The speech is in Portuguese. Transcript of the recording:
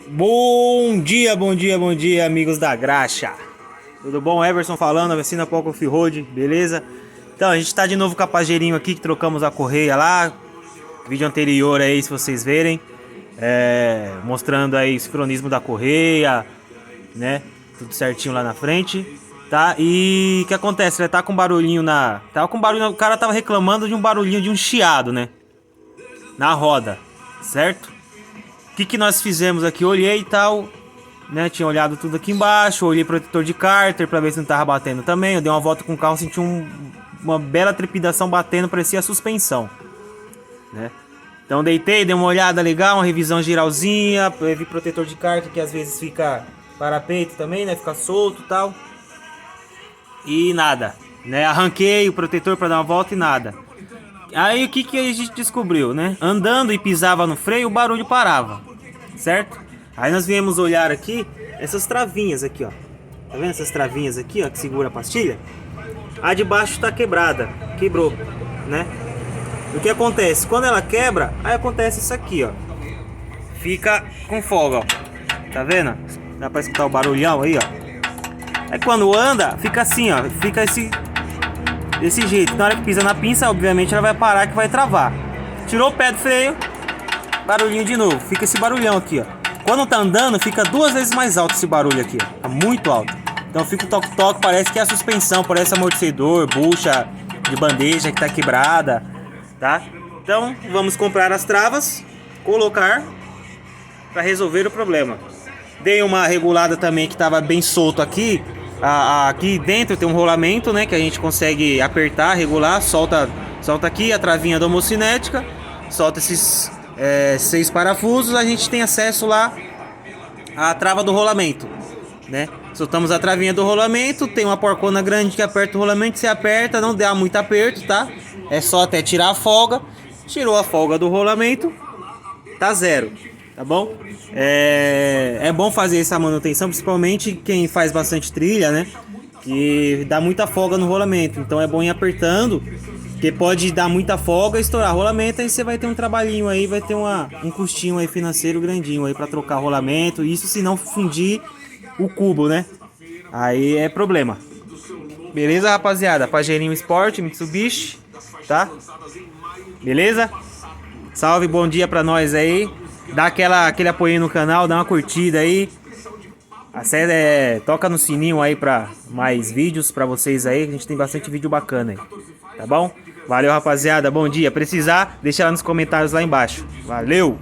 Bom dia, bom dia, bom dia, amigos da graxa. Tudo bom? Everson falando, vacina Poco Off-Road, beleza? Então, a gente tá de novo com a Pajeirinho aqui, que trocamos a correia lá. Vídeo anterior aí, se vocês verem. Mostrando aí o sincronismo da correia, né? Tudo certinho lá na frente, tá? E o que acontece? Ele tá com barulhinho Tava com barulho, o cara tava reclamando de um barulhinho de um chiado, né? Na roda, certo? O que nós fizemos aqui? Olhei e tal, né? Tinha olhado tudo aqui embaixo, olhei protetor de cárter pra ver se não tava batendo também. Eu dei uma volta com o carro, senti uma bela trepidação batendo, parecia a suspensão, né? Então deitei, dei uma olhada legal, uma revisão geralzinha, vi protetor de cárter que às vezes fica parapeito também, né? Fica solto e tal. E nada, né? Arranquei o protetor pra dar uma volta e nada. Aí o que a gente descobriu, né? Andando e pisava no freio, o barulho parava, certo? Aí nós viemos olhar aqui, essas travinhas aqui, ó. Tá vendo essas travinhas aqui, ó, que segura a pastilha? A de baixo tá quebrada, quebrou, né? O que acontece? Quando ela quebra, aí acontece isso aqui, ó. Fica com folga, ó. Tá vendo? Dá pra escutar o barulhão aí, ó. Aí quando anda, fica assim, ó. Fica desse jeito. Na hora que pisa na pinça, obviamente ela vai parar, que vai travar. Tirou o pé do freio, barulhinho de novo. Fica esse barulhão aqui, ó. Quando tá andando, fica 2 vezes mais alto esse barulho aqui, ó. Tá muito alto. Então fica o toque-toque, parece que é a suspensão, parece amortecedor, bucha de bandeja que tá quebrada, tá? Então vamos comprar as travas, colocar para resolver o problema. Dei uma regulada também que tava bem solto aqui. Aqui dentro tem um rolamento, né, que a gente consegue apertar, regular, solta aqui a travinha da homocinética, solta esses 6 parafusos, a gente tem acesso lá à trava do rolamento, né? Soltamos a travinha do rolamento, tem uma porcona grande que aperta o rolamento, você aperta, não dá muito aperto, tá? É só até tirar a folga. Tirou a folga do rolamento, tá zero. Tá bom? É bom fazer essa manutenção, principalmente quem faz bastante trilha, né? Que dá muita folga no rolamento. Então é bom ir apertando, porque pode dar muita folga, estourar rolamento, aí você vai ter um trabalhinho aí, vai ter um custinho aí financeiro grandinho aí pra trocar rolamento. Isso se não fundir o cubo, né? Aí é problema. Beleza, rapaziada? Pajeirinho Sport, Mitsubishi, tá? Beleza? Salve, bom dia pra nós aí. Dá aquele apoio no canal, dá uma curtida aí. Toca no sininho aí pra mais vídeos pra vocês aí. A gente tem bastante vídeo bacana aí. Tá bom? Valeu, rapaziada. Bom dia. Precisar, deixa lá nos comentários lá embaixo. Valeu!